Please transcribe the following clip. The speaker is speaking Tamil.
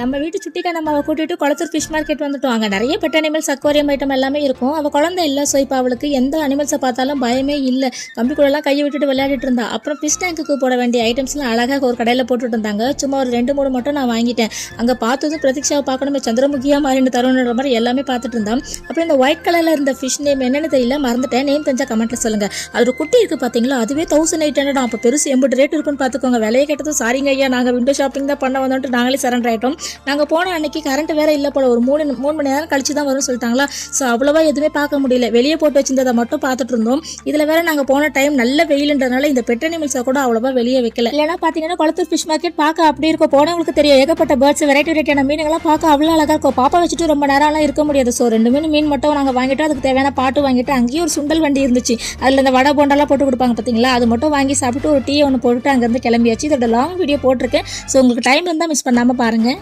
நம்ம வீட்டு சுட்டிக்கா நம்ம அவள் கூட்டிட்டு குளத்தூர் ஃபிஷ் மார்க்கெட் வந்துட்டோம். அங்கே நிறைய பெட் அனிமல்ஸ் அக்வாரியம் ஐட்டம் எல்லாமே இருக்கும். அவள் குழந்தை இல்லை, ஸோ இப்போ அவளுக்கு எந்த அனிமல்ஸை பார்த்தாலும் பயமே இல்லை. கம்பிக்குள்ளெல்லாம் கையை விட்டுட்டு விளையாடிட்டு இருந்தா. அப்புறம் ஃபிஷ் டேங்குக்கு போட வேண்டிய ஐட்டம்ஸ்லாம் அழகாக ஒரு கடையில் போட்டுட்டு இருந்தாங்க. சும்மா ஒரு 2-3 மட்டும் நான் வாங்கிட்டேன். அங்கே பார்த்ததும் பிரதீக்ஷாவை பார்க்கணுமே, சந்திரமுகியாக மாறின்னு தருணுன்ற மாதிரி எல்லாமே பார்த்துட்டு இருந்தான். அப்புறம் இந்த ஒயிட் கலரில் இருந்த ஃபிஷ் நேம் என்னென்னு தெரியல, மறந்துட்டேன். நேம் தெரிஞ்சா கமெண்ட்டில் சொல்லுங்கள். அது ஒரு குட்டி இருக்குது பார்த்தீங்களா, அதுவே 1800. அப்போ பெருசு 80 ரேட் இருக்குன்னு பார்த்துக்கோங்க. விலையை கேட்டதும் சாரிங்க ஐயா, நாங்கள் விண்டோ ஷாப்பிங் தான் பண்ண வந்தோன்ட்டு நாங்களே சரண்டர் ஆகிட்டோம். நாங்கள் போன அன்னைக்கு கரண்ட் வேற இல்லை போல, ஒரு 3 மணி நேரம் கழிச்சு தான் வரும்னு சொல்லிட்டாங்களா. ஸோ அவ்வளோவா எதுவுமே பார்க்க முடியல. வெளியே போட்டு வச்சிருந்ததை மட்டும் பார்த்துட்டு இருந்தோம். இதில் வேற நாங்கள் போன டைம் நல்ல வெயிலுன்றதுனால இந்த பெட் அனிமல்ஸை கூட அவ்வளோவா வெளியே வைக்கல. இல்லைன்னா பார்த்தீங்கன்னா குளத்தூர் ஃபிஷ் மார்க்கெட் பார்க்க அப்படி இருக்கும். போனவங்களுக்கு தெரியும், ஏகப்பட்ட பேர்ட்ஸ் வெரைட்டியான மீன்கள்லாம் பார்க்க அவ்வளோ அழகாக இருக்கும். பாப்பா வச்சுட்டு ரொம்ப நேரம்லாம் இருக்க முடியாது. ஸோ 2 மீன் மட்டும் நாங்கள் வாங்கிட்டு அதுக்கு தேவையான பாட்டு வாங்கிட்டு, அங்கேயும் ஒரு சுண்டல் வண்டி இருந்துச்சு. அதில் இந்த வடை போண்டெல்லாம் போட்டு கொடுப்பாங்க பார்த்தீங்களா, அது மட்டும் வாங்கி சாப்பிட்டு ஒரு டீ ஒன்று போட்டுட்டு அங்கேருந்து கிளம்பியாச்சு. இதோட லாங் வீடியோ போட்டிருக்கேன். ஸோ உங்களுக்கு டைம் இருந்தால் மிஸ் பண்ணாமல் பாருங்கள்.